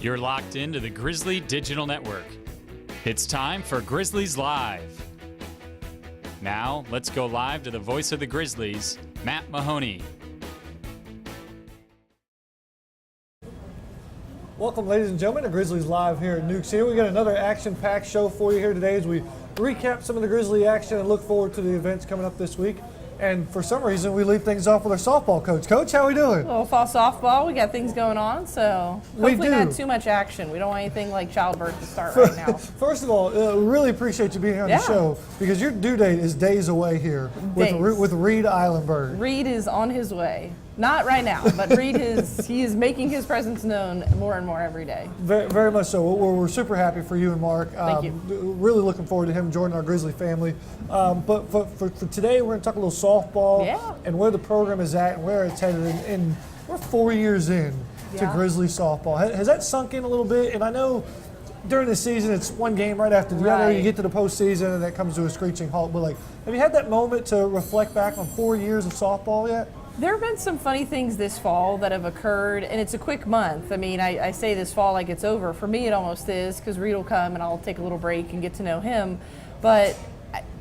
You're locked into the Grizzly Digital Network. It's time for Grizzlies Live. Now, let's go live to the voice of the Grizzlies, Matt Mahoney. Welcome, ladies and gentlemen, to Grizzlies Live here at Newk's here. We got another action-packed show for you here today as we recap some of the Grizzly action and look forward to the events coming up this week. And for some reason, we lead things off with our softball coach. Coach, how we doing? A little fall softball. We got things going on, so hopefully not too much action. We don't want anything like childbirth to start right now. First of all, really appreciate you being here on the show because your due date is days away here with Reed Ihlenburg. Reed is on his way. Not right now, but Reed he is making his presence known more and more every day. Very, very much so. We're super happy for you and Mark. Thank you. Really looking forward to him joining our Grizzly family. But for today, we're going to talk a little softball and where the program is at and where it's headed. And we're 4 years in to Grizzly softball. Has that sunk in a little bit? And I know during the season, it's one game right after the other. You get to the postseason, and that comes to a screeching halt. But have you had that moment to reflect back on 4 years of softball yet? There have been some funny things this fall that have occurred, and it's a quick month. I mean, I say this fall like it's over. For me, it almost is, because Reed will come and I'll take a little break and get to know him. But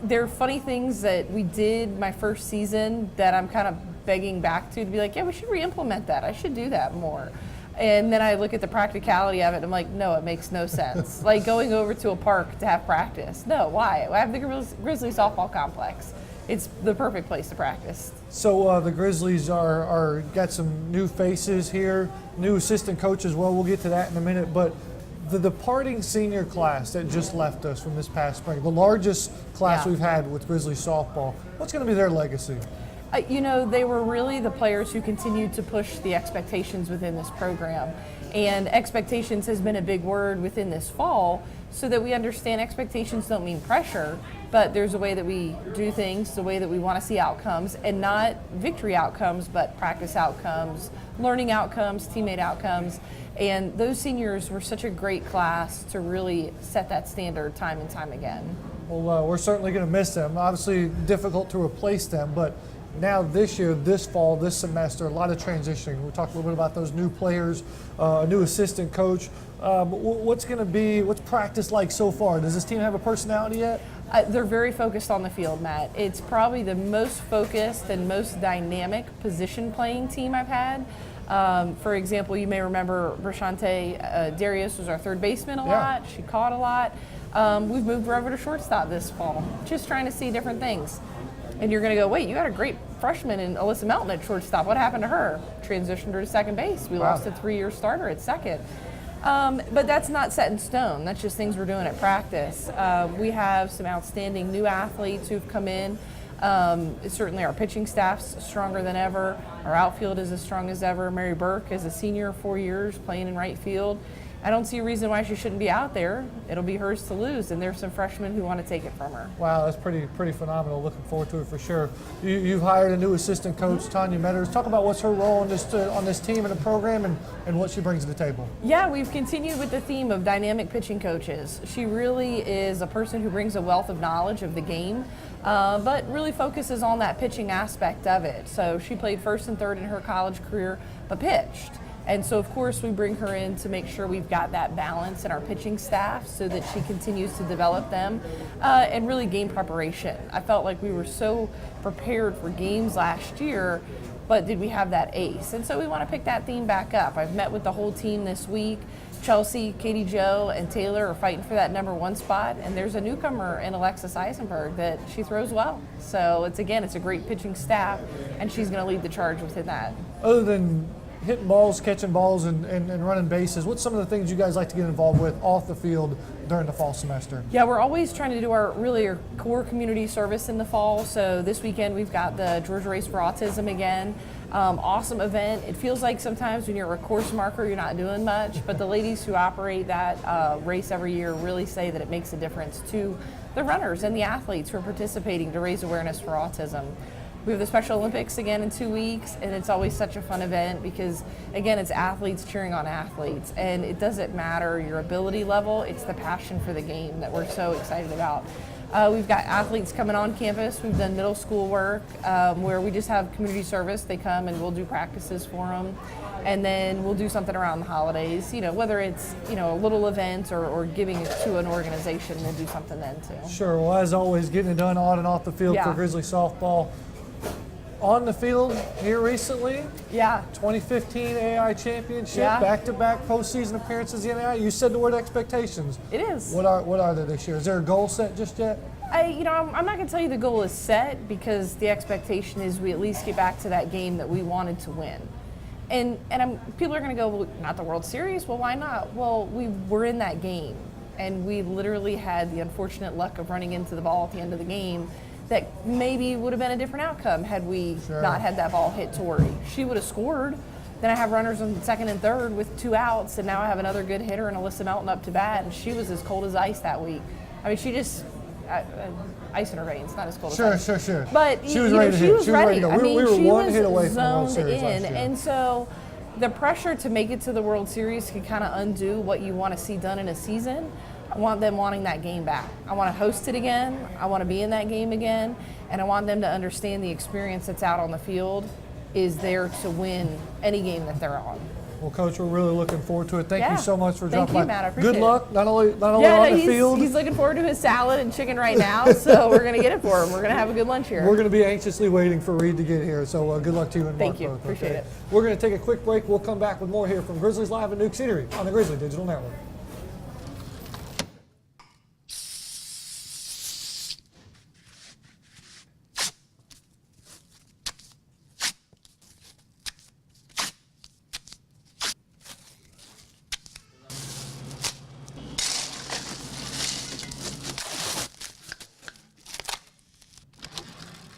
there are funny things that we did my first season that I'm kind of begging back to be like, yeah, we should re-implement that. I should do that more. And then I look at the practicality of it, and I'm like, no, it makes no sense. Like going over to a park to have practice. No, why? I have the Grizzly softball complex. It's the perfect place to practice. So the Grizzlies are got some new faces here, new assistant coach as well. We'll get to that in a minute. But the departing senior class that just left us from this past spring, the largest class we've had with Grizzly softball, what's going to be their legacy? They were really the players who continued to push the expectations within this program. And expectations has been a big word within this fall, so that we understand expectations don't mean pressure, but there's a way that we do things, the way that we want to see outcomes, and not victory outcomes, but practice outcomes, learning outcomes, teammate outcomes. And those seniors were such a great class to really set that standard time and time again. Well, we're certainly going to miss them. Obviously difficult to replace them, but now this year, this fall, this semester, a lot of transitioning. We talked a little bit about those new players, a new assistant coach. What's practice like so far? Does this team have a personality yet? They're very focused on the field, Matt. It's probably the most focused and most dynamic position playing team I've had. For example, you may remember Brashante Darius was our third baseman a lot. She caught a lot. We've moved her over to shortstop this fall, just trying to see different things. And you're going to go, wait, you had a great freshman in Alyssa Melton at shortstop. What happened to her? Transitioned her to second base. We lost a 3-year starter at second. But that's not set in stone. That's just things we're doing at practice. We have some outstanding new athletes who've come in. Certainly our pitching staff's stronger than ever. Our outfield is as strong as ever. Mary Burke is a senior, 4 years, playing in right field. I don't see a reason why she shouldn't be out there. It'll be hers to lose, and there's some freshmen who want to take it from her. Wow, that's pretty phenomenal. Looking forward to it for sure. You've hired a new assistant coach, Tanya. Talk about what's her role on this team and the program and what she brings to the table. Yeah, we've continued with the theme of dynamic pitching coaches. She really is a person who brings a wealth of knowledge of the game, but really focuses on that pitching aspect of it. So she played first and third in her college career, but pitched. And so, of course, we bring her in to make sure we've got that balance in our pitching staff so that she continues to develop them and really game preparation. I felt like we were so prepared for games last year, but did we have that ace? And so we want to pick that theme back up. I've met with the whole team this week. Chelsea, Katie Jo, and Taylor are fighting for that #1 spot, and there's a newcomer in Alexis Ihlenburg that she throws well. So it's a great pitching staff, and she's going to lead the charge within that. Other than hitting balls, catching balls, and running bases, what's some of the things you guys like to get involved with off the field during the fall semester? Yeah, we're always trying to do our core community service in the fall. So this weekend we've got the Georgia Race for Autism again. Awesome event. It feels like sometimes when you're a course marker, you're not doing much, but the ladies who operate that race every year really say that it makes a difference to the runners and the athletes who are participating to raise awareness for autism. We have the Special Olympics again in 2 weeks, and it's always such a fun event because, again, it's athletes cheering on athletes, and it doesn't matter your ability level, it's the passion for the game that we're so excited about. We've got athletes coming on campus. We've done middle school work where we just have community service. They come and we'll do practices for them. And then we'll do something around the holidays, whether it's, a little event or giving it to an organization, we'll do something then too. Sure. Well, as always, getting it done on and off the field for Grizzly softball. On the field here recently, 2015 AI Championship, back-to-back postseason appearances in AI. You said the word expectations. It is. What are they this year? Is there a goal set just yet? I'm not going to tell you the goal is set because the expectation is we at least get back to that game that we wanted to win. And people are going to go, well, not the World Series? Well, why not? Well, we were in that game, and we literally had the unfortunate luck of running into the ball at the end of the game that maybe would have been a different outcome had we not had that ball hit Tori. She would have scored. Then I have runners in second and third with 2 outs, and now I have another good hitter and Alyssa Melton up to bat, and she was as cold as ice that week. I mean, she just ice in her veins, not as cold as ice. Sure. But she was ready to hit. She was ready. To go. I mean, we were she one was hit away from the World zoned Series last in, year. and so the pressure to make it to the World Series can kind of undo what you want to see done in a season. I want them wanting that game back. I want to host it again. I want to be in that game again. And I want them to understand the experience that's out on the field is there to win any game that they're on. Well, Coach, we're really looking forward to it. Thank you so much for dropping by. Matt, I appreciate Good luck, not only on the field. He's looking forward to his salad and chicken right now, so we're going to get it for him. We're going to have a good lunch here. We're going to be anxiously waiting for Reed to get here, so good luck to you and Mark. Thank you. Both, appreciate it. We're going to take a quick break. We'll come back with more here from Grizzlies Live at Newk Eatery on the Grizzly Digital Network.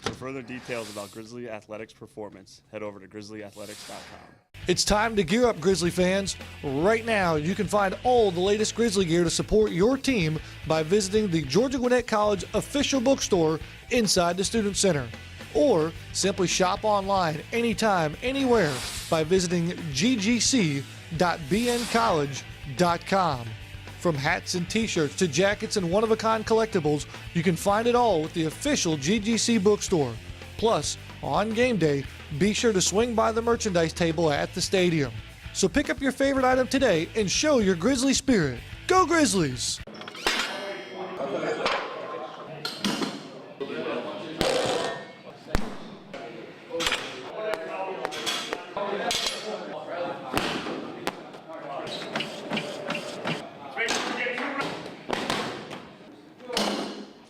For further details about Grizzly Athletics performance, head over to grizzlyathletics.com. It's time to gear up, Grizzly fans. Right now, you can find all the latest Grizzly gear to support your team by visiting the Georgia Gwinnett College official bookstore inside the Student Center. Or simply shop online anytime, anywhere by visiting ggc.bncollege.com. From hats and t-shirts to jackets and one-of-a-kind collectibles, you can find it all with the official GGC bookstore. Plus, on game day, be sure to swing by the merchandise table at the stadium. So pick up your favorite item today and show your Grizzly spirit. Go Grizzlies!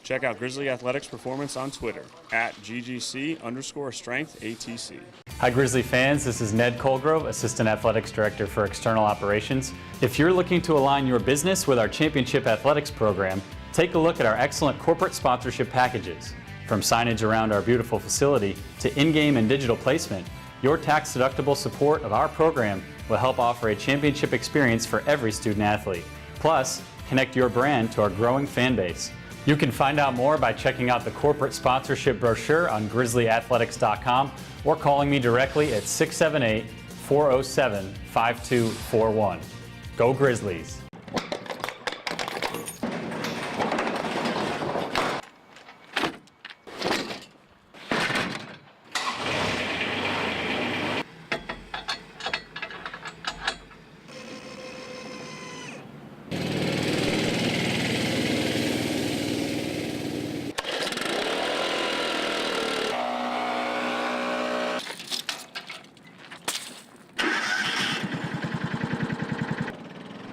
Check out Grizzly Athletics performance on Twitter at @GGC_strength_ATC. Hi Grizzly fans, this is Ned Colgrove, Assistant Athletics Director for External Operations. If you're looking to align your business with our Championship Athletics program, take a look at our excellent corporate sponsorship packages. From signage around our beautiful facility to in-game and digital placement, your tax-deductible support of our program will help offer a championship experience for every student athlete. Plus, connect your brand to our growing fan base. You can find out more by checking out the corporate sponsorship brochure on grizzlyathletics.com or calling me directly at 678-407-5241. Go Grizzlies!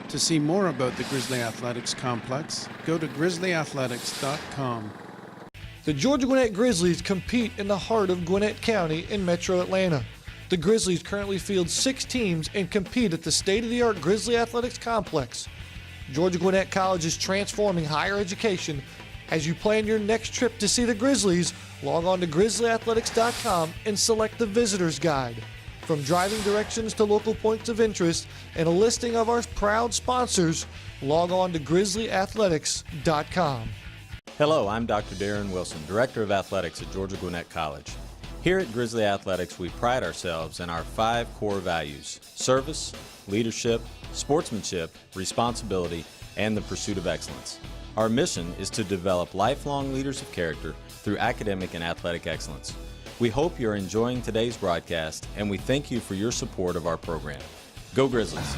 To see more about the Grizzly Athletics Complex, go to grizzlyathletics.com. The Georgia Gwinnett Grizzlies compete in the heart of Gwinnett County in Metro Atlanta. The Grizzlies currently field 6 teams and compete at the state-of-the-art Grizzly Athletics Complex. Georgia Gwinnett College is transforming higher education. As you plan your next trip to see the Grizzlies, log on to grizzlyathletics.com and select the Visitor's Guide. From driving directions to local points of interest and a listing of our proud sponsors, log on to grizzlyathletics.com. Hello, I'm Dr. Darren Wilson, Director of Athletics at Georgia Gwinnett College. Here at Grizzly Athletics, we pride ourselves in our 5 core values: service, leadership, sportsmanship, responsibility, and the pursuit of excellence. Our mission is to develop lifelong leaders of character through academic and athletic excellence. We hope you're enjoying today's broadcast, and we thank you for your support of our program. Go Grizzlies!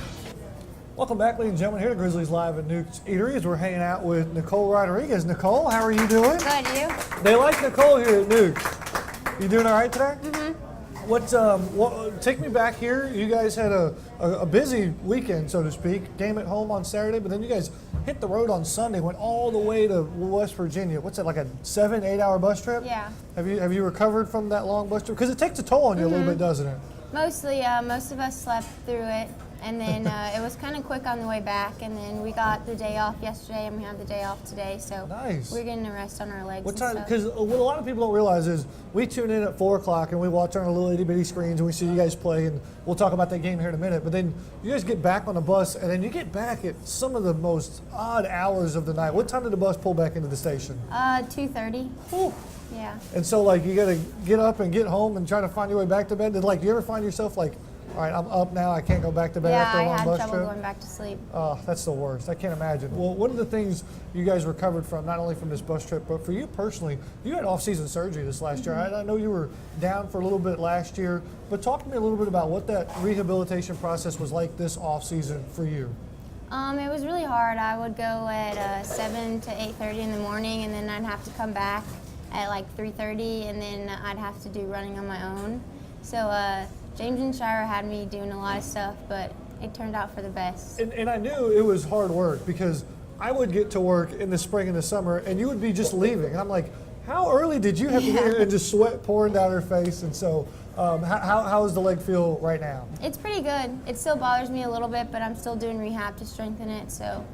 Welcome back, ladies and gentlemen, here at Grizzlies Live at Newk's Eatery as we're hanging out with Nicole Rodriguez. Nicole, how are you doing? Good, you? They like Nicole here at Newk's. You doing all right today? Mm-hmm. Take me back here. You guys had a busy weekend, so to speak. Game at home on Saturday, but then you guys hit the road on Sunday, went all the way to West Virginia. What's that, like a 7-8 hour bus trip? Yeah. Have you recovered from that long bus trip? Because it takes a toll on you a little bit, doesn't it? Mostly, most of us slept through it, and then it was kind of quick on the way back, and then we got the day off yesterday, and we have the day off today, so nice. We're getting a rest on our legs. What time? Because what a lot of people don't realize is we tune in at 4 o'clock and we watch on our little itty bitty screens and we see you guys play, and we'll talk about that game here in a minute. But then you guys get back on the bus, and then you get back at some of the most odd hours of the night. What time did the bus pull back into the station? 2:30. Ooh. Yeah. And so, like, you got to get up and get home and try to find your way back to bed. Did, like, you ever find yourself like, all right, I'm up now, I can't go back to bed after a long bus trip? Yeah, I had trouble going back to sleep. Oh, that's the worst. I can't imagine. Well, one of the things you guys recovered from, not only from this bus trip, but for you personally, you had off-season surgery this last year. I know you were down for a little bit last year, but talk to me a little bit about what that rehabilitation process was like this off-season for you. It was really hard. I would go at 7 to 8:30 in the morning, and then I'd have to come back at like 3:30, and then I'd have to do running on my own. So James and Shira had me doing a lot of stuff, but it turned out for the best. And I knew it was hard work because I would get to work in the spring and the summer, and you would be just leaving. And I'm like, how early did you have to get here? And just sweat pouring down her face. And so how does the leg feel right now? It's pretty good. It still bothers me a little bit, but I'm still doing rehab to strengthen it, so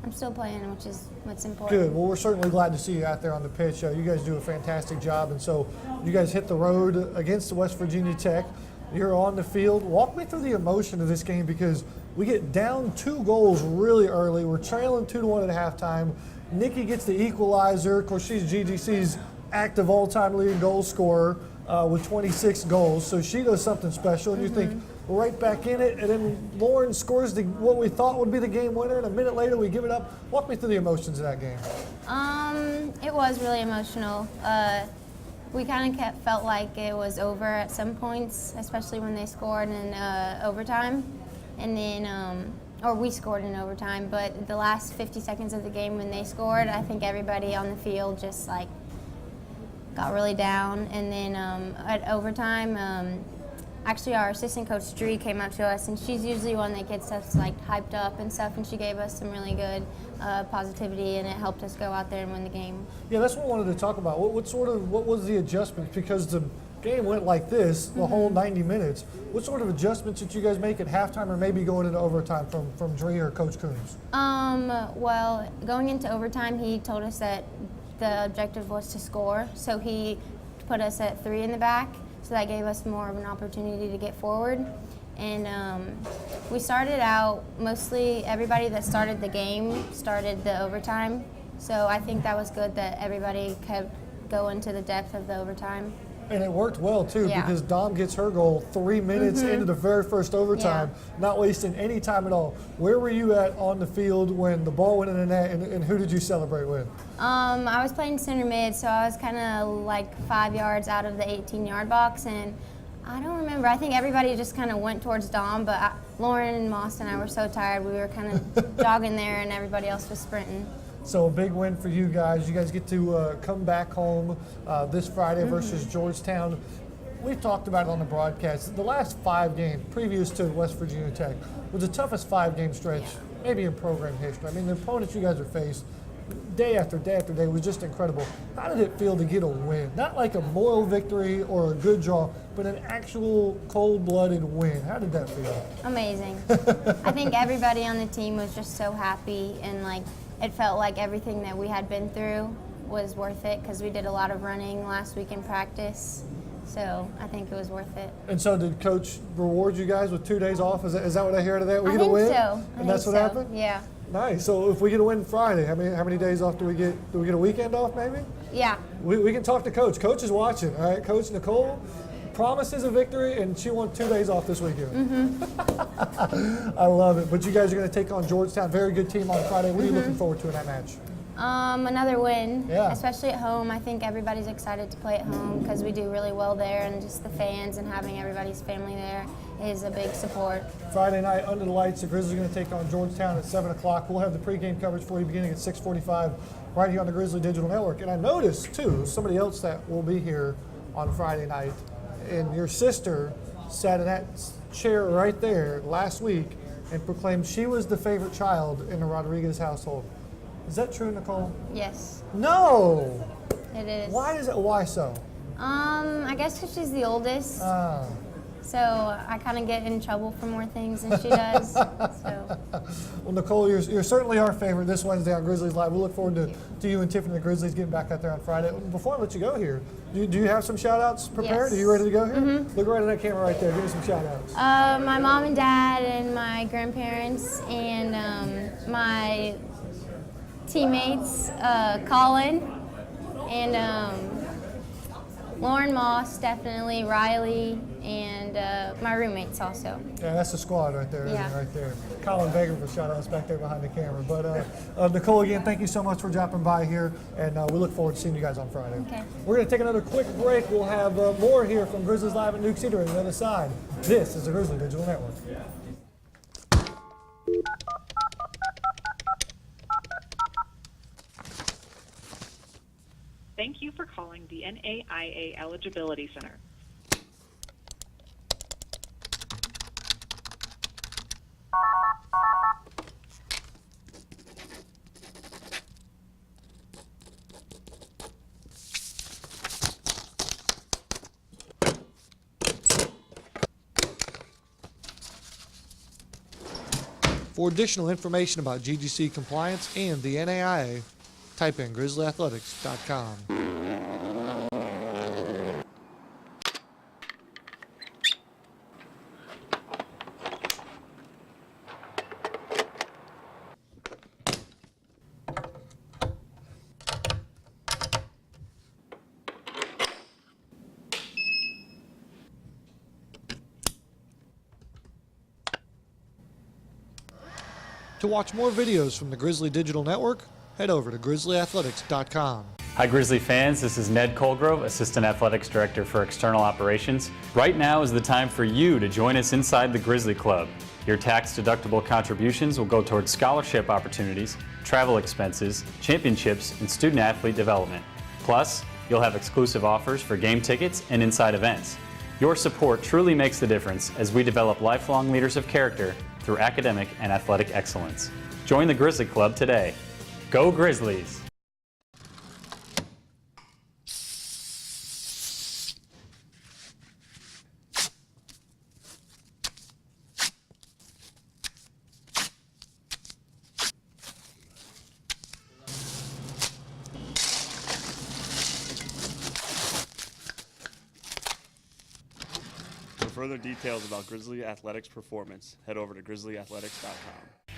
I'm still playing, which is what's important. Good. Well, we're certainly glad to see you out there on the pitch. You guys do a fantastic job. And so you guys hit the road against West Virginia Tech. You're on the field. Walk me through the emotion of this game because we get down 2 goals really early. We're trailing 2-1 at halftime. Nikki gets the equalizer. Of course, she's GGC's active all-time leading goal scorer with 26 goals. So she does something special, and you think, we're right back in it. And then Lauren scores what we thought would be the game winner, and a minute later we give it up. Walk me through the emotions of that game. It was really emotional. We kind of felt like it was over at some points, especially when they scored in overtime. And then, or we scored in overtime, but the last 50 seconds of the game when they scored, I think everybody on the field just like got really down. And then at overtime, actually our assistant coach Prix came up to us, and she's usually one that gets us like hyped up and stuff, and she gave us some really good positivity, and it helped us go out there and win the game. Yeah, that's what I wanted to talk about. What was the adjustments? Because the game went like this the whole 90 minutes. What sort of adjustments did you guys make at halftime, or maybe going into overtime from Dre or Coach Coons? Well, going into overtime, he told us that the objective was to score, so he put us at 3 in the back, so that gave us more of an opportunity to get forward. And we started out, mostly everybody that started the game started the overtime, so I think that was good that everybody kept going to the depth of the overtime. And it worked well, too, Yeah. because Dom gets her goal 3 minutes into the very first overtime, not wasting any time at all. Where were you at on the field when the ball went in the net, and who did you celebrate with? I was playing center mid, so I was kind of like 5 yards out of the 18-yard box, and I don't remember. I think everybody just kind of went towards Dom, but Lauren and Moss and I were so tired. We were kind of jogging there, and everybody else was sprinting. So a big win for you guys. You guys get to come back home this Friday versus Georgetown. We've talked about it on the broadcast. The last 5 games, previous to West Virginia Tech, was the toughest 5-game stretch maybe in program history. I mean, the opponents you guys are faced day after day after day was just incredible. How did it feel to get a win? Not like a moral victory or a good draw, but an actual cold-blooded win. How did that feel? Amazing. I think everybody on the team was just so happy, and like it felt like everything that we had been through was worth it because we did a lot of running last week in practice. So I think it was worth it. And so did Coach reward you guys with 2 days off? Is that what I hear today? We I get a win? so. And that's what happened? Yeah. Nice. So if we get a win Friday, how many days off do we get? Do we get a weekend off maybe? Yeah. We can talk to Coach. Coach is watching, all right? Coach Nicole promises a victory, and she wants 2 days off this weekend. I love it. But you guys are going to take on Georgetown. Very good team on Friday. What are you looking forward to in that match? Another win, Yeah. especially at home. I think everybody's excited to play at home because we do really well there, and just the fans and having everybody's family there is a big support. Friday night under the lights, the Grizzlies are going to take on Georgetown at 7 o'clock. We'll have the pregame coverage for you beginning at 6:45 right here on the Grizzly Digital Network. And I noticed, too, somebody else that will be here on Friday night, and your sister sat in that chair right there last week and proclaimed she was the favorite child in the Rodriguez household. Is that true, Nicole? Yes, No! it is. Why is it? Why so? I guess because she's the oldest, Ah. so I kind of get in trouble for more things than she does. So. Well, Nicole, you're certainly our favorite this Wednesday on Grizzlies Live. We look forward to you and Tiffany, the Grizzlies, getting back out there on Friday. Before I let you go here, do you have some shout-outs prepared? Yes. Are you ready to go here? Look right at that camera right there. Give me some shout-outs. My mom and dad and my grandparents and my teammates, Colin and Lauren Moss, definitely, Riley, and my roommates also. Yeah, that's the squad right there, Yeah. right there. Colin Baker for shout-outs back there behind the camera. But Nicole, again, thank you so much for dropping by here, and we look forward to seeing you guys on Friday. Okay. We're going to take another quick break. We'll have more here from Grizzlies Live at Newk Eatery on the other side. This is the Grizzly Digital Network. Thank you for calling the NAIA Eligibility Center. For additional information about GGC compliance and the NAIA, type in grizzlyathletics.com. To watch more videos from the Grizzly Digital Network, head over to grizzlyathletics.com. Hi Grizzly fans, this is Ned Colgrove, Assistant Athletics Director for External Operations. Right now is the time for you to join us inside the Grizzly Club. Your tax-deductible contributions will go towards scholarship opportunities, travel expenses, championships, and student-athlete development. Plus, you'll have exclusive offers for game tickets and inside events. Your support truly makes the difference as we develop lifelong leaders of character through academic and athletic excellence. Join the Grizzly Club today. Go Grizzlies! For further details about Grizzly Athletics performance, head over to grizzlyathletics.com.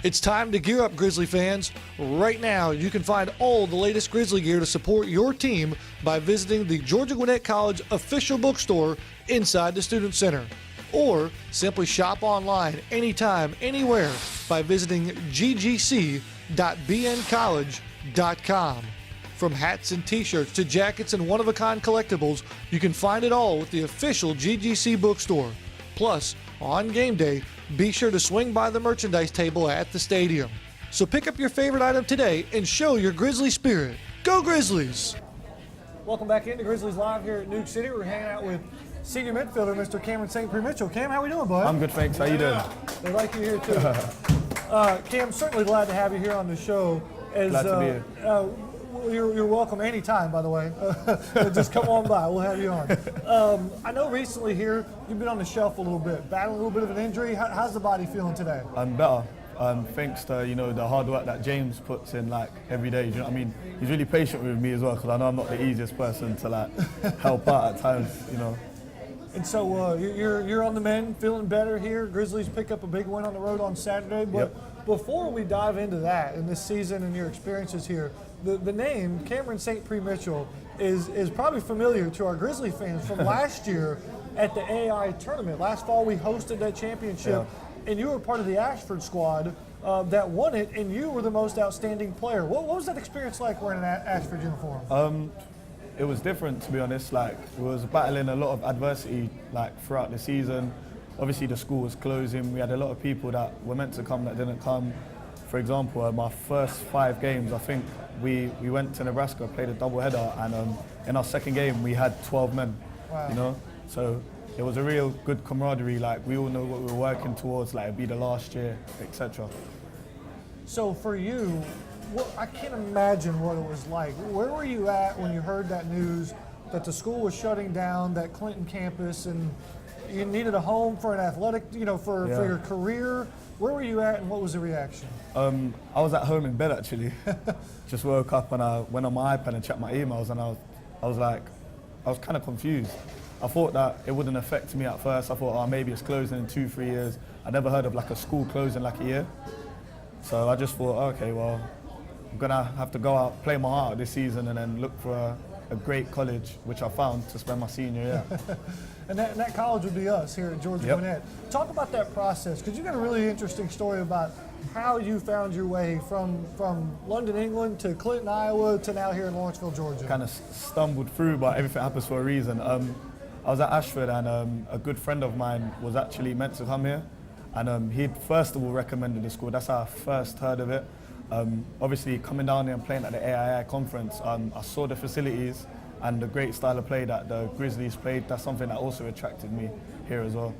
It's time to gear up, Grizzly fans. Right now, you can find all the latest Grizzly gear to support your team by visiting the Georgia Gwinnett College official bookstore inside the Student Center. Or simply shop online anytime, anywhere by visiting ggc.bncollege.com. From hats and t-shirts to jackets and one-of-a-kind collectibles, you can find it all with the official GGC bookstore. Plus, on game day, be sure to swing by the merchandise table at the stadium. So pick up your favorite item today and show your Grizzly spirit. Go Grizzlies! Welcome back into Grizzlies Live here at Newk City. We're hanging out with senior midfielder Mr. Cameron St. Prix Mitchell. Cam, how we doing, bud? I'm good, thanks. How you doing? They like you here too. Cam, certainly glad to have you here on the show. Glad to be here. You're welcome anytime, by the way. Just come on by. We'll have you on. I know recently here you've been on the shelf a little bit, battling a little bit of an injury. How's the body feeling today? I'm better. Thanks to the hard work that James puts in every day. Do you know what I mean? He's really patient with me as well because I know I'm not the easiest person to help out at times. And so you're on the mend, feeling better here. Grizzlies pick up a big win on the road on Saturday. But before we dive into that and this season and your experiences here, the name Cameron St. Prix Mitchell is probably familiar to our Grizzly fans from last year at the AI tournament. Last fall we hosted that championship, and you were part of the Ashford squad that won it, and you were the most outstanding player. What was that experience like wearing an Ashford uniform? It was different, to be honest. Like, we was battling a lot of adversity like throughout the season. Obviously, the school was closing. We had a lot of people that were meant to come that didn't come. For example, my first 5 games, I think we went to Nebraska, played a doubleheader, and in our second game we had 12 men. Wow. You know, so it was a real good camaraderie. Like, we all know what we were working towards. Like, it'd be the last year, etc. So for you, I can't imagine what it was like. Where were you at when you heard that news that the school was shutting down, that Clinton campus, and you needed a home for an athletic, for your career? Where were you at, and what was the reaction? I was at home in bed, actually. Just woke up and I went on my iPad and checked my emails, and I was kind of confused. I thought that it wouldn't affect me at first. I thought, maybe it's closing in 2-3 years. I never heard of like a school closing like a year. So I just thought, okay, well, I'm gonna have to go out, play my heart out this season, and then look for a great college, which I found, to spend my senior year. And that college would be us here at Georgia Gwinnett. Talk about that process, because you got a really interesting story about how you found your way from London, England to Clinton, Iowa to now here in Lawrenceville, Georgia. Kind of stumbled through, but everything happens for a reason. I was at Ashford, and a good friend of mine was actually meant to come here, and he'd first of all recommended the school. That's how I first heard of it. Obviously, coming down here and playing at the AII conference, I saw the facilities and the great style of play that the Grizzlies played. That's something that also attracted me here as well.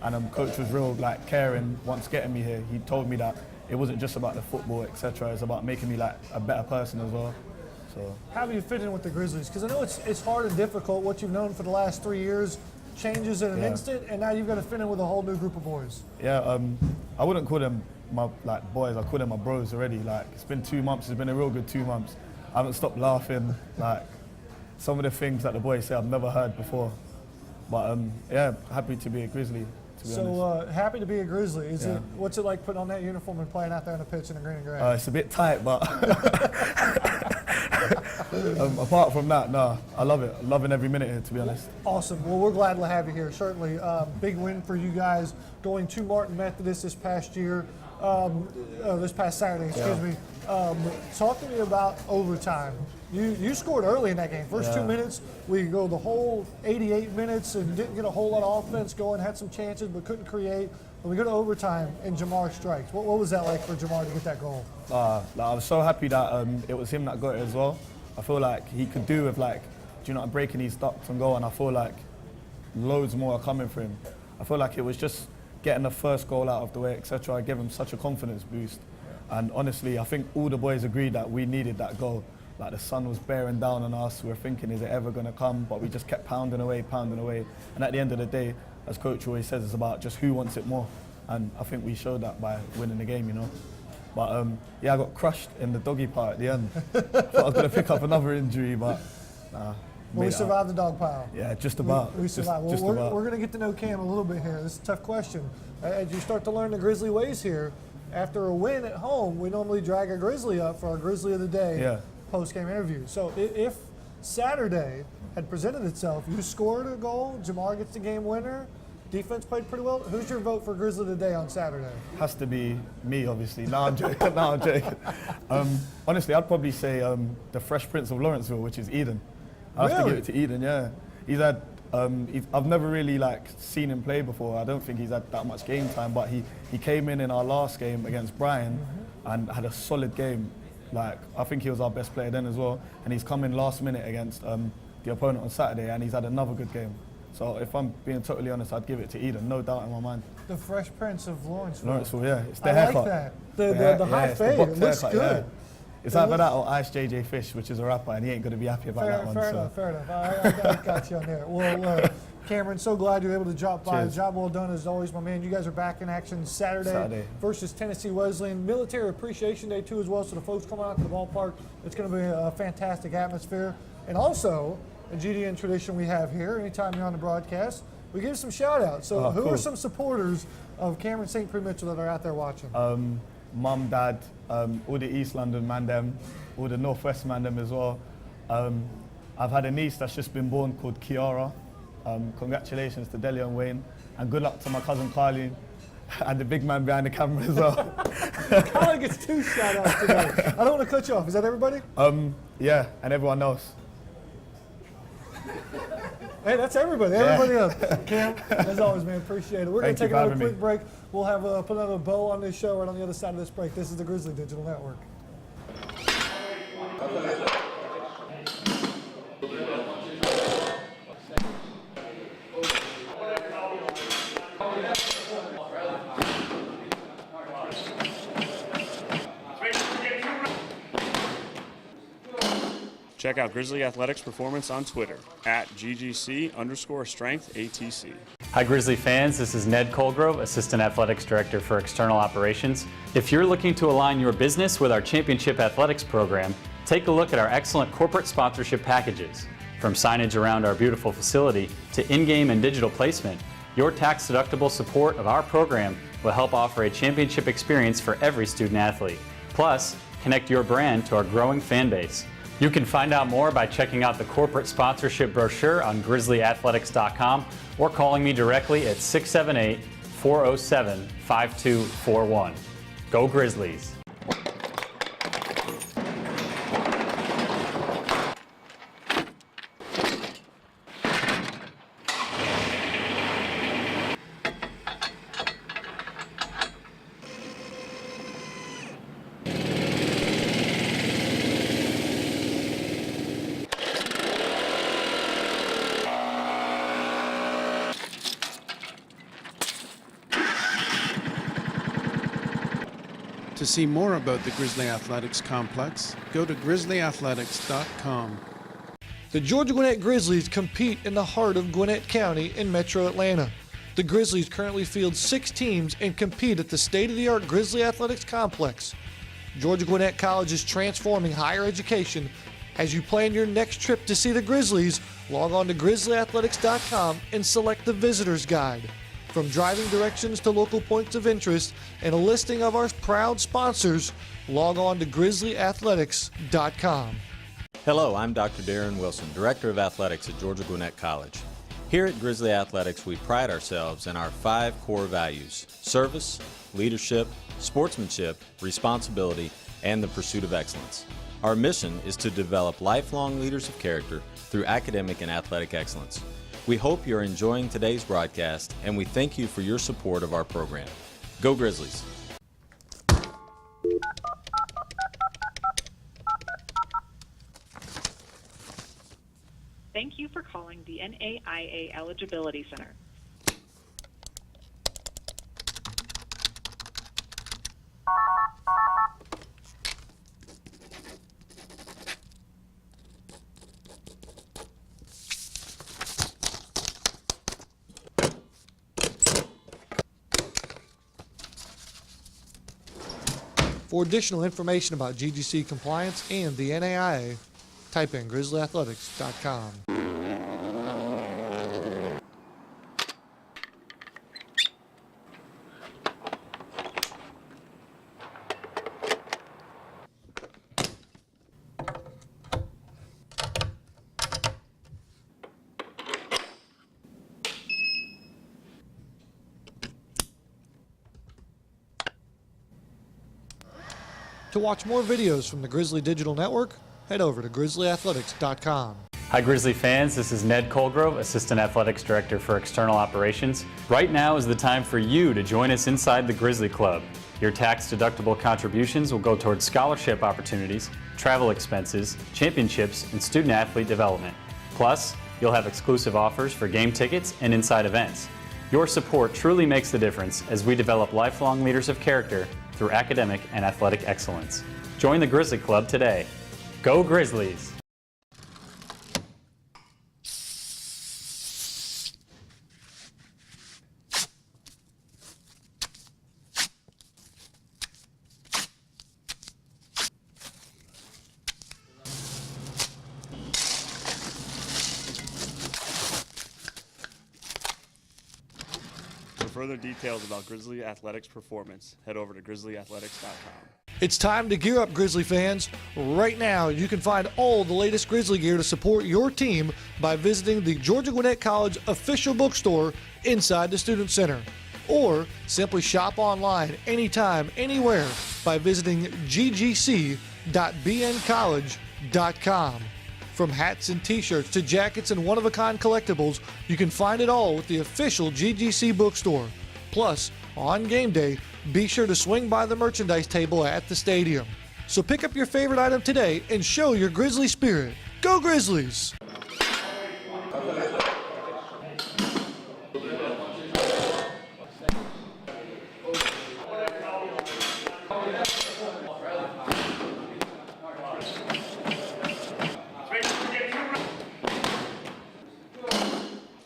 And coach was real caring once getting me here. He told me that it wasn't just about the football, etc. It's about making me a better person as well. So how do you fit in with the Grizzlies? Because I know it's hard and difficult. What you've known for the last 3 years changes in an instant, and now you've got to fit in with a whole new group of boys. Yeah, I wouldn't call them my boys. I call them my bros already. It's been 2 months. It's been a real good 2 months. I haven't stopped laughing. Some of the things that the boys say I've never heard before. But happy to be a Grizzly. So happy to be a Grizzly. What's it like putting on that uniform and playing out there on the pitch in the green and gray? It's a bit tight, but apart from that, no, I love it. I'm loving every minute here, to be honest. Awesome. Well, we're glad to have you here. Certainly, big win for you guys going to Martin Methodist this past year. This past Saturday, excuse me. Talk to me about overtime. You scored early in that game. First 2 minutes, we go the whole 88 minutes and didn't get a whole lot of offense going, had some chances but couldn't create. And we go to overtime and Jamar strikes. What was that like for Jamar to get that goal? I was so happy that it was him that got it as well. I feel like he could do with breaking these ducks and goal, and I feel like loads more are coming for him. I feel like it was just getting the first goal out of the way, etc. I gave him such a confidence boost. And honestly, I think all the boys agreed that we needed that goal. The sun was bearing down on us. We were thinking, is it ever going to come? But we just kept pounding away. And at the end of the day, as coach always says, it's about just who wants it more. And I think we showed that by winning the game, But I got crushed in the doggy part at the end. Thought I was going to pick up another injury, but we survived the dog pile. Yeah, just about. We survived. We're going to get to know Cam a little bit here. This is a tough question. As you start to learn the Grizzly ways here, after a win at home, we normally drag a Grizzly up for our Grizzly of the Day post-game interview. So if Saturday had presented itself, you scored a goal, Jamar gets the game winner, defense played pretty well. Who's your vote for Grizzly of the Day on Saturday? Has to be me, obviously. No, I'm joking. Honestly, I'd probably say the Fresh Prince of Lawrenceville, which is Eden. I have to give it to Eden, yeah. He's had, I've never really seen him play before. I don't think he's had that much game time, but he came in our last game against Brian and had a solid game. I think he was our best player then as well. And he's come in last minute against the opponent on Saturday, and he's had another good game. So if I'm being totally honest, I'd give it to Eden, no doubt in my mind. The Fresh Prince of Lawrenceville. Lawrenceville, yeah. It's the haircut. I like that. The high fade, it looks good. Yeah. It's either that or Ice JJ Fish, which is a rapper, and he ain't going to be happy about that one. Fair enough. I got you on there. Well, Cameron, so glad you're able to drop by. Cheers. Job well done as always, my man. You guys are back in action Saturday versus Tennessee Wesleyan. Military Appreciation Day, too, as well. So the folks come out to the ballpark. It's going to be a fantastic atmosphere. And also, a GDN tradition we have here, anytime you're on the broadcast, we give some shout-outs. So who are some supporters of Cameron St. Prix Mitchell that are out there watching? Mum, Dad, all the East London man them, all the Northwest man them as well. I've had a niece that's just been born called Kiara. Congratulations to Delia and Wayne, and good luck to my cousin Carleen. and the big man behind the camera as well. Colin gets 2 shout-outs today. I don't want to cut you off. Is that everybody? Yeah, and everyone else. Hey, that's everybody. Everybody else. Cam, as always, man, appreciate it. We're going to take another quick break. We'll have put another bow on this show right on the other side of this break. This is the Grizzly Digital Network. Check out Grizzly Athletics Performance on Twitter at @GGC_strength_ATC. Hi Grizzly fans, this is Ned Colgrove, Assistant Athletics Director for External Operations. If you're looking to align your business with our Championship Athletics program, take a look at our excellent corporate sponsorship packages. From signage around our beautiful facility to in-game and digital placement, your tax-deductible support of our program will help offer a championship experience for every student athlete. Plus, connect your brand to our growing fan base. You can find out more by checking out the corporate sponsorship brochure on grizzlyathletics.com or calling me directly at 678-407-5241. Go Grizzlies! To see more about the Grizzly Athletics complex, go to grizzlyathletics.com. The Georgia Gwinnett Grizzlies compete in the heart of Gwinnett County in metro Atlanta. The Grizzlies currently field 6 teams and compete at the state-of-the-art Grizzly Athletics complex. Georgia Gwinnett College is transforming higher education. As you plan your next trip to see the Grizzlies, log on to grizzlyathletics.com and select the Visitor's Guide. From driving directions to local points of interest and a listing of our proud sponsors, log on to grizzlyathletics.com. Hello, I'm Dr. Darren Wilson, Director of Athletics at Georgia Gwinnett College. Here at Grizzly Athletics, we pride ourselves in our 5 core values: service, leadership, sportsmanship, responsibility, and the pursuit of excellence. Our mission is to develop lifelong leaders of character through academic and athletic excellence. We hope you're enjoying today's broadcast, and we thank you for your support of our program. Go Grizzlies! Thank you for calling the NAIA Eligibility Center. For additional information about GGC compliance and the NAIA, type in grizzlyathletics.com. To watch more videos from the Grizzly Digital Network, head over to grizzlyathletics.com. Hi Grizzly fans, this is Ned Colgrove, Assistant Athletics Director for External Operations. Right now is the time for you to join us inside the Grizzly Club. Your tax-deductible contributions will go towards scholarship opportunities, travel expenses, championships, and student-athlete development. Plus, you'll have exclusive offers for game tickets and inside events. Your support truly makes the difference as we develop lifelong leaders of character through academic and athletic excellence. Join the Grizzly Club today. Go Grizzlies! For further details about Grizzly Athletics performance, head over to grizzlyathletics.com. It's time to gear up, Grizzly fans. Right now, you can find all the latest Grizzly gear to support your team by visiting the Georgia Gwinnett College official bookstore inside the Student Center. or simply shop online anytime, anywhere by visiting ggc.bncollege.com. From hats and t-shirts to jackets and one-of-a-kind collectibles, you can find it all with the official GGC bookstore. Plus, on game day, be sure to swing by the merchandise table at the stadium. So pick up your favorite item today and show your Grizzly spirit. Go Grizzlies!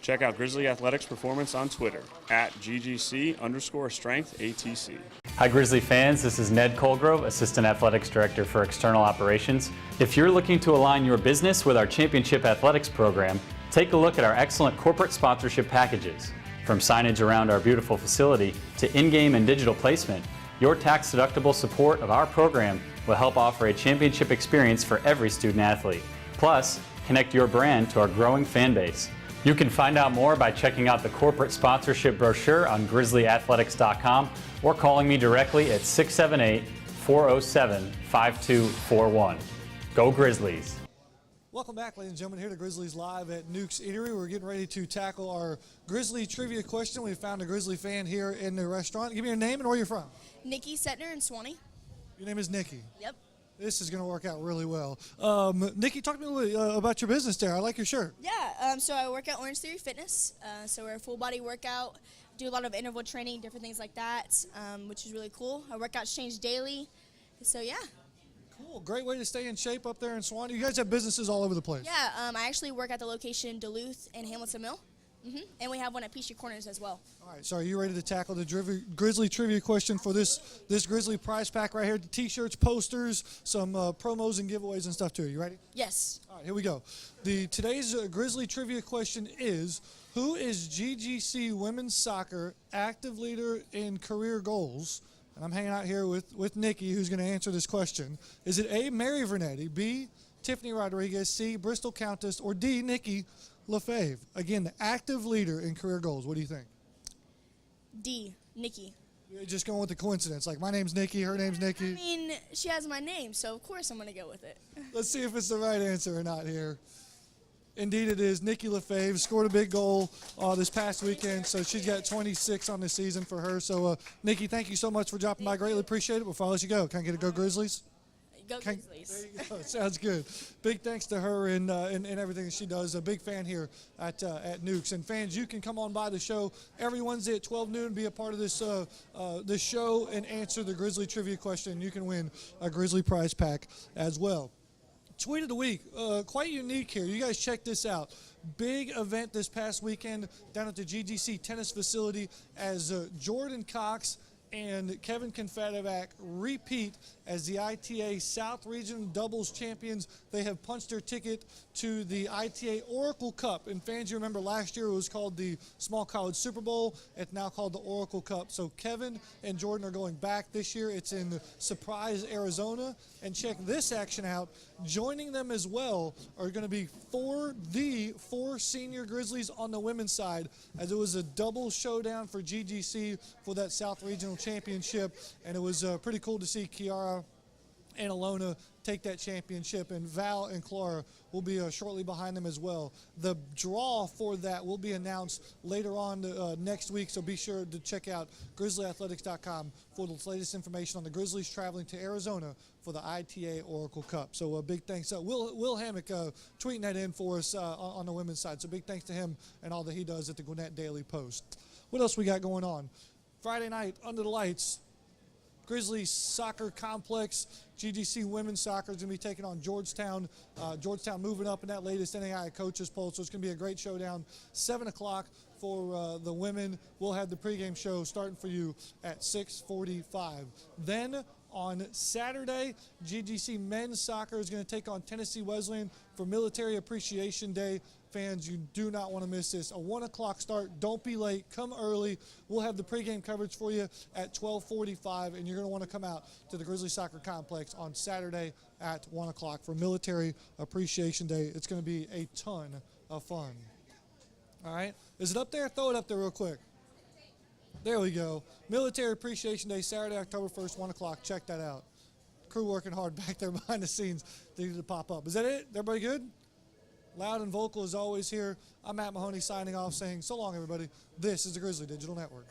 Check out Grizzly Athletics Performance on Twitter at @GGC_strength_ATC. Hi Grizzly fans, this is Ned Colgrove, Assistant Athletics Director for External Operations. If you're looking to align your business with our Championship Athletics program, take a look at our excellent corporate sponsorship packages. From signage around our beautiful facility to in-game and digital placement, your tax-deductible support of our program will help offer a championship experience for every student athlete. Plus, connect your brand to our growing fan base. You can find out more by checking out the corporate sponsorship brochure on grizzlyathletics.com or calling me directly at 678-407-5241. Go Grizzlies! Welcome back, ladies and gentlemen, here to Grizzlies Live at Newk's Eatery. We're getting ready to tackle our Grizzly trivia question. We found a Grizzly fan here in the restaurant. Give me your name and where you're from. Nikki Setner in Swanee. Your name is Nikki? Yep. This is going to work out really well. Nikki, talk to me a little about your business there. I like your shirt. Yeah, so I work at Orange Theory Fitness. So we're a full body workout, do a lot of interval training, different things like that, which is really cool. Our workouts change daily. So yeah. Cool. Great way to stay in shape up there in Swanee. You guys have businesses all over the place. Yeah, I actually work at the location in Duluth and Hamilton Mill. And we have one at Peachtree Corners as well. All right, so are you ready to tackle the Grizzly trivia question for this Grizzly prize pack right here? The T-shirts, posters, some promos and giveaways and stuff too. You ready? Yes. All right, here we go. Today's Grizzly trivia question is, who is GGC women's soccer active leader in career goals? And I'm hanging out here with Nikki, who's going to answer this question. Is it A, Mary Vernetti, B, Tiffany Rodriguez, C, Bristol Countess, or D, Nikki Lefebvre? Again, the active leader in career goals. What do you think? D, Nikki. You're just going with the coincidence. Like, my name's Nikki, her name's Nikki. I mean, she has my name, so of course I'm going to go with it. Let's see if it's the right answer or not here. Indeed it is. Nikki Lefebvre scored a big goal this past weekend, so she's got 26 on the season for her. So, Nikki, thank you so much for dropping by. Greatly appreciate it. Before I let you go, can I get a Go Grizzlies? Go Grizzlies. There you go. Sounds good. Big thanks to her and everything that she does. A big fan here at Newk's. And fans, you can come on by the show every Wednesday at 12 noon, be a part of this show and answer the Grizzly trivia question. You can win a Grizzly prize pack as well. Tweet of the week, quite unique here. You guys check this out. Big event this past weekend down at the GGC tennis facility as Jordan Cox and Kevin Konfatovac repeat as the ITA South Region Doubles Champions. They have punched their ticket to the ITA Oracle Cup. And fans, you remember last year it was called the Small College Super Bowl. It's now called the Oracle Cup. So Kevin and Jordan are going back this year. It's in Surprise, Arizona. And check this action out. Joining them as well are going to be four senior Grizzlies on the women's side, as it was a double showdown for GGC for that South Regional Championship. And it was pretty cool to see Kiara and Alona take that championship, and Val and Clara will be shortly behind them as well. The draw for that will be announced later on next week, so be sure to check out grizzlyathletics.com for the latest information on the Grizzlies traveling to Arizona for the ITA Oracle Cup. So a big thanks. Will Hammock tweeting that in for us on the women's side, so big thanks to him and all that he does at the Gwinnett Daily Post. What else we got going on? Friday night, under the lights, Grizzlies Soccer Complex. GGC Women's Soccer is going to be taking on Georgetown. Georgetown moving up in that latest NAIA coaches poll, so it's going to be a great showdown. 7 o'clock for the women. We'll have the pregame show starting for you at 6:45. Then on Saturday, GGC Men's Soccer is going to take on Tennessee Wesleyan for Military Appreciation Day. Fans, you do not want to miss this. A 1 o'clock start. Don't be late. Come early. We'll have the pregame coverage for you at 12:45, and you're going to want to come out to the Grizzly Soccer Complex on Saturday at 1 o'clock for Military Appreciation Day. It's going to be a ton of fun. All right? Is it up there? Throw it up there real quick. There we go. Military Appreciation Day, Saturday, October 1st, 1 o'clock. Check that out. Crew working hard back there behind the scenes. They need to pop up. Is that it? Everybody good? Loud and vocal as always here. I'm Matt Mahoney signing off saying so long, everybody. This is the Grizzly Digital Network.